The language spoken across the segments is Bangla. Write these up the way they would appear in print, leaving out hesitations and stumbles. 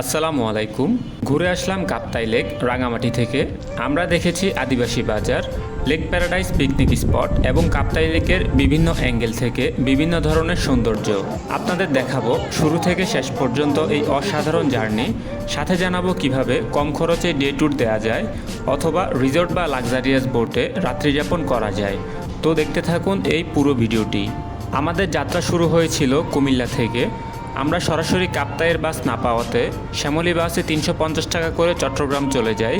আসসালামু আলাইকুম। ঘুরে আসলাম কাপ্তাই লেক রাঙামাটি থেকে। আমরা দেখেছি আদিবাসী বাজার, লেক প্যারাডাইস পিকনিক স্পট এবং কাপ্তাই লেকের বিভিন্ন অ্যাঙ্গেল থেকে বিভিন্ন ধরনের সৌন্দর্য আপনাদের দেখাবো শুরু থেকে শেষ পর্যন্ত এই অসাধারণ জার্নি। সাথে জানাবো কিভাবে কম খরচে ডে ট্যুর দেওয়া যায় অথবা রিসোর্ট বা লাক্সারিয়াস বোটে রাত্রিযাপন করা যায়। তো দেখতে থাকুন এই পুরো ভিডিওটি। আমাদের যাত্রা শুরু হয়েছিল কুমিল্লা থেকে। আমরা সরাসরি কাপ্তাইয়ের বাস না পাওয়াতে শ্যামলী বাসে 350 টাকা করে চট্টগ্রাম চলে যাই।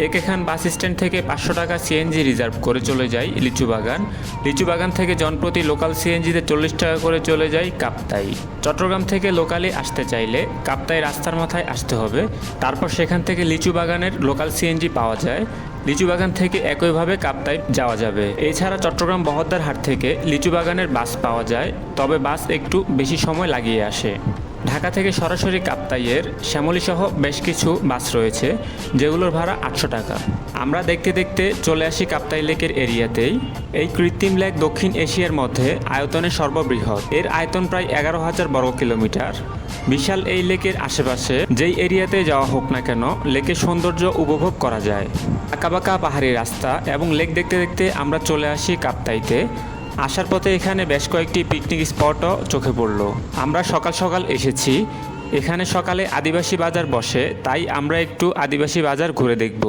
একেখান বাস স্ট্যান্ড থেকে 500 টাকা সিএনজি রিজার্ভ করে চলে যাই লিচুবাগান। লিচুবাগান থেকে জনপ্রতি লোকাল সিএনজিতে 40 টাকা করে চলে যাই কাপ্তাই। চট্টগ্রাম থেকে লোকালি আসতে চাইলে কাপ্তাই রাস্তার মাথায় আসতে হবে। তারপর সেখান থেকে লিচুবাগানের লোকাল সিএনজি পাওয়া যায়। লিচুবাগান থেকে একইভাবে কাপ্তাই যাওয়া যাবে। এছাড়া চট্টগ্রাম বহদ্দার হাট থেকে লিচুবাগানের বাস পাওয়া যায়, তবে বাস একটু বেশি সময় লাগিয়ে আসে। ঢাকা থেকে সরাসরি কাপ্তাইয়ের শ্যামলীসহ বেশ কিছু বাস রয়েছে, যেগুলোর ভাড়া 800 টাকা। আমরা দেখতে দেখতে চলে আসি কাপ্তাই লেকের এরিয়াতেই। এই কৃত্রিম লেক দক্ষিণ এশিয়ার মধ্যে আয়তনে সর্ববৃহৎ। এর আয়তন প্রায় 11,000 বর্গ কিলোমিটার। বিশাল এই লেকের আশেপাশে যেই এরিয়াতে যাওয়া হোক না কেন, লেকের সৌন্দর্য উপভোগ করা যায়। আঁকাবাঁকা পাহাড়ি রাস্তা এবং লেক দেখতে দেখতে আমরা চলে আসি কাপ্তাইতে। আসার পথে এখানে বেশ কয়েকটি পিকনিক স্পটও চোখে পড়ল। আমরা সকাল সকাল এসেছি। এখানে সকালে আদিবাসী বাজার বসে, তাই আমরা একটু আদিবাসী বাজার ঘুরে দেখব।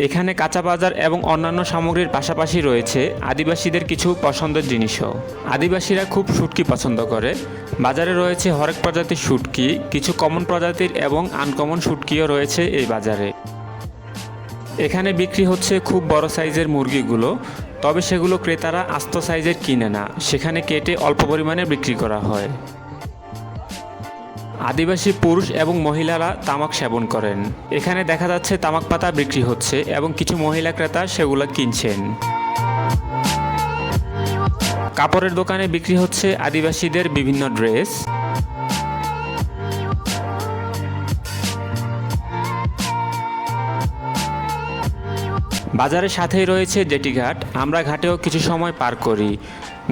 এখানে কাঁচা বাজার এবং অন্যান্য সামগ্রীর পাশাপাশি রয়েছে আদিবাসীদের কিছু পছন্দের জিনিসও। আদিবাসীরা খুব শুটকি পছন্দ করে। বাজারে রয়েছে হরেক প্রজাতির শুটকি, কিছু কমন প্রজাতির এবং আনকমন শুটকিও রয়েছে এই বাজারে। এখানে বিক্রি হচ্ছে খুব বড় সাইজের মুরগিগুলো, তবে সেগুলো ক্রেতারা আস্ত সাইজের কিনে না, সেখানে কেটে অল্প পরিমাণে বিক্রি করা হয়। আদিবাসী পুরুষ এবং মহিলারা তামাক সেবন করেন। এখানে দেখা যাচ্ছে তামাক পাতা বিক্রি হচ্ছে এবং কিছু মহিলা ক্রেতা সেগুলো কিনছেন। কাপড়ের দোকানে বিক্রি হচ্ছে আদিবাসীদের বিভিন্ন ড্রেস। বাজারের সাথেই রয়েছে জেটি ঘাট। আমরা ঘাটেও কিছু সময় পার করি।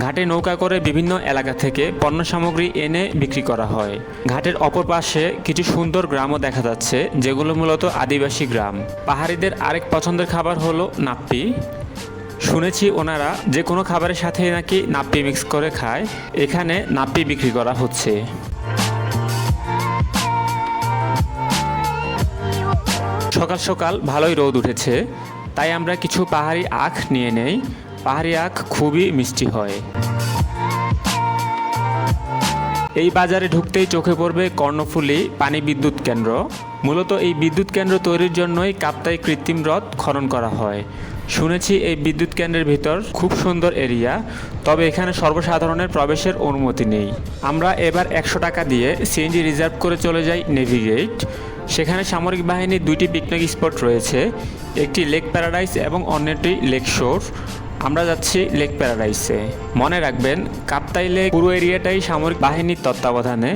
ঘাটে নৌকা করে বিভিন্ন এলাকা থেকে পণ্য সামগ্রী এনে বিক্রি করা হয়। ঘাটের অপর পাশে কিছু সুন্দর গ্রামও দেখা যাচ্ছে, যেগুলো মূলত আদিবাসী গ্রাম। পাহাড়িদের আরেক পছন্দের খাবার হলো নাপ্পি। শুনেছি ওনারা যে কোনো খাবারের সাথে নাকি নাপ্পি মিক্স করে খায়। এখানে নাপ্পি বিক্রি করা হচ্ছে। সকাল সকাল ভালোই রোদ উঠেছে, তাই আমরা কিছু পাহাড়ি আখ নিয়ে নেই। পাহাড়ি আখ খুবই মিষ্টি হয়। এই বাজারে ঢুকতেই চোখে পড়বে কর্ণফুলী পানি বিদ্যুৎ কেন্দ্র। মূলত এই বিদ্যুৎ কেন্দ্র তৈরির জন্যই কাপ্তাই কৃত্রিম হ্রদ খনন করা হয়। শুনেছি এই বিদ্যুৎ কেন্দ্রের ভিতর খুব সুন্দর এরিয়া, তবে এখানে সর্বসাধারণের প্রবেশের অনুমতি নেই। আমরা এবার 100 টাকা দিয়ে সিএনজি রিজার্ভ করে চলে যাই নেভিগেট। সেখানে সামরিক বাহিনীর 2টি পিকনিক স্পট রয়েছে, একটি লেক প্যারাডাইস এবং অন্যটি লেক শোর। আমরা যাচ্ছি লেক প্যারাডাইসে। মনে রাখবেন, কাপ্তাই লেক পুরো এরিয়াটাই সামরিক বাহিনীর তত্ত্বাবধানে,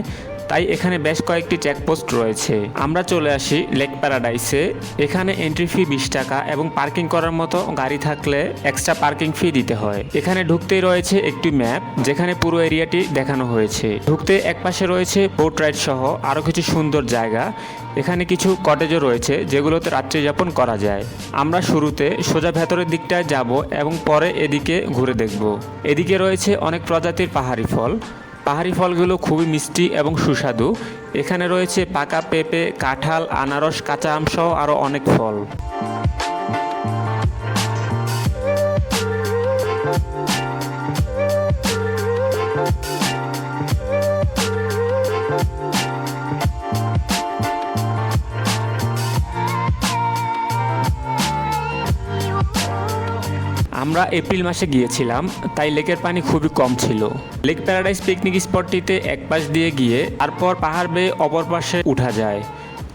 তাই এখানে বেশ কয়েকটি চেকপোস্ট রয়েছে। আমরা চলে আসি লেক প্যারাডাইসে। এখানে এন্ট্রি ফি 20 টাকা এবং পার্কিং করার মতো গাড়ি থাকলে এক্সট্রা পার্কিং ফি দিতে হয়। এখানে ঢুকতেই রয়েছে একটি ম্যাপ, যেখানে পুরো এরিয়াটি দেখানো হয়েছে। ঢুকতে একপাশে রয়েছে বোট রাইড সহ আরও কিছু সুন্দর জায়গা। এখানে কিছু কটেজও রয়েছে, যেগুলোতে রাত্রিযাপন করা যায়। আমরা শুরুতে সোজা ভেতরের দিকটায় যাব এবং পরে এদিকে ঘুরে দেখব। এদিকে রয়েছে অনেক প্রজাতির পাহাড়ি ফল। পাহাড়ি ফলগুলো খুবই মিষ্টি এবং সুস্বাদু। এখানে রয়েছে পাকা পেঁপে, কাঁঠাল, আনারস, কাঁচা আম সহ আরও অনেক ফল। আমরা এপ্রিল মাসে গিয়েছিলাম, তাই লেকের পানি খুবই কম ছিল। লেক প্যারাডাইস পিকনিক স্পটটিতে এক পাশ দিয়ে গিয়ে তারপর পাহাড় বেয়ে অপর পাশে উঠা যায়।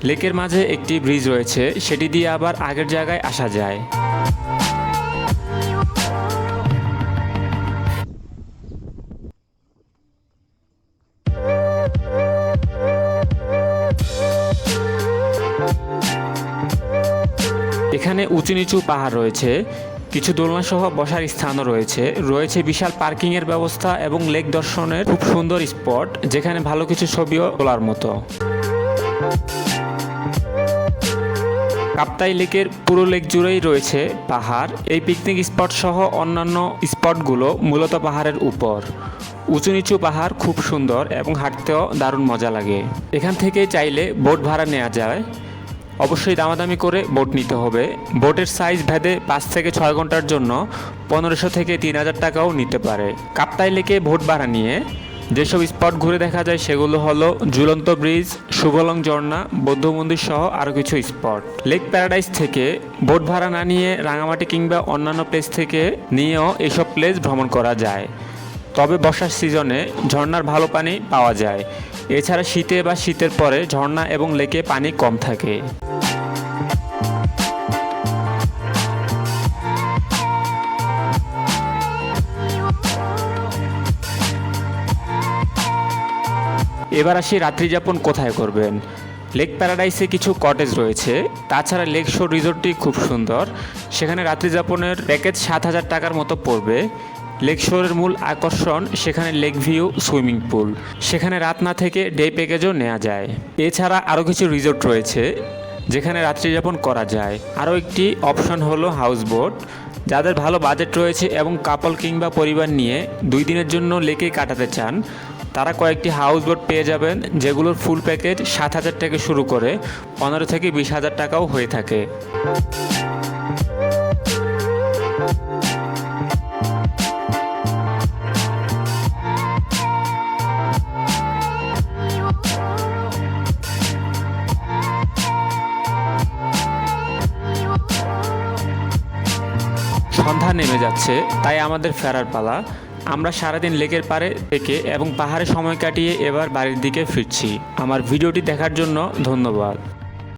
লেকের মাঝে একটি ব্রিজ রয়েছে, সেটি দিয়ে আবার আগের জায়গায় আসা যায়। এখানে উঁচু নিচু পাহাড় রয়েছে, কিছু দোলনা সহ বসার স্থানও রয়েছে বিশাল পার্কিং এর ব্যবস্থা এবং লেক দর্শনের খুব সুন্দর স্পট, যেখানে ভালো কিছু ছবিও তোলার মতো। কাপ্তাই লেকের পুরো লেক জুড়েই রয়েছে পাহাড়। এই পিকনিক স্পট সহ অন্যান্য স্পটগুলো মূলত পাহাড়ের উপর। উঁচু নিচু পাহাড় খুব সুন্দর এবং হাঁটতেও দারুণ মজা লাগে। এখান থেকে চাইলে বোট ভাড়া নেওয়া যায়, অবশ্যই দামাদামি করে বোট নিতে হবে। বোটের সাইজ ভেদে 5 থেকে 6 ঘন্টার জন্য 1500 থেকে 3000 টাকাও নিতে পারে। কাপ্তাই লেকে বোট ভাড়া নিয়ে যেসব স্পট ঘুরে দেখা যায় সেগুলো হলো ঝুলন্ত ব্রিজ, শুভলং ঝর্ণা, বৌদ্ধ মন্দির সহ আরও কিছু স্পট। লেক প্যারাডাইস থেকে বোট ভাড়া না নিয়ে রাঙামাটি কিংবা অন্যান্য প্লেস থেকে নিয়েও এইসব প্লেস ভ্রমণ করা যায়। তবে বর্ষার সিজনে ঝর্ণার ভালো পানি পাওয়া যায়। এছাড়া শীতে বা শীতের পরে ঝর্ণা এবং লেকে পানি কম থাকে। এবার আসি রাত্রিযাপন কোথায় করবেন। লেক প্যারাডাইসে কিছু কটেজ রয়েছে, তাছাড়া লেক শোর রিসোর্টটি খুব সুন্দর। সেখানে রাত্রিযাপনের প্যাকেজ 7000 টাকার মতো পড়বে। লেক শোরের মূল আকর্ষণ সেখানে লেক ভিউ, সুইমিং পুল। সেখানে রাত না থেকে ডে প্যাকেজও নেওয়া যায়। এছাড়া আরও কিছু রিসোর্ট রয়েছে যেখানে রাত্রিযাপন করা যায়। আরও একটি অপশন হলো হাউস বোট। যাদের ভালো বাজেট রয়েছে এবং কাপল কিংবা পরিবার নিয়ে 2 দিনের জন্য লেকে কাটাতে চান, তারা কয়েকটি হাউস বোট পেয়ে যাবেন, যেগুলোর ফুল প্যাকেজ 7000 থেকে শুরু করে 15 থেকে 20,000 টাকাও হয়ে থাকে। সন্ধ্যা নেমে যাচ্ছে, তাই আমাদের ফেরার পালা। আমরা সারাদিন লেকের পাড়ে থেকে এবং পাহাড়ে সময় কাটিয়ে এবার বাড়ির দিকে ফিরছি। আমার ভিডিওটি দেখার জন্য ধন্যবাদ।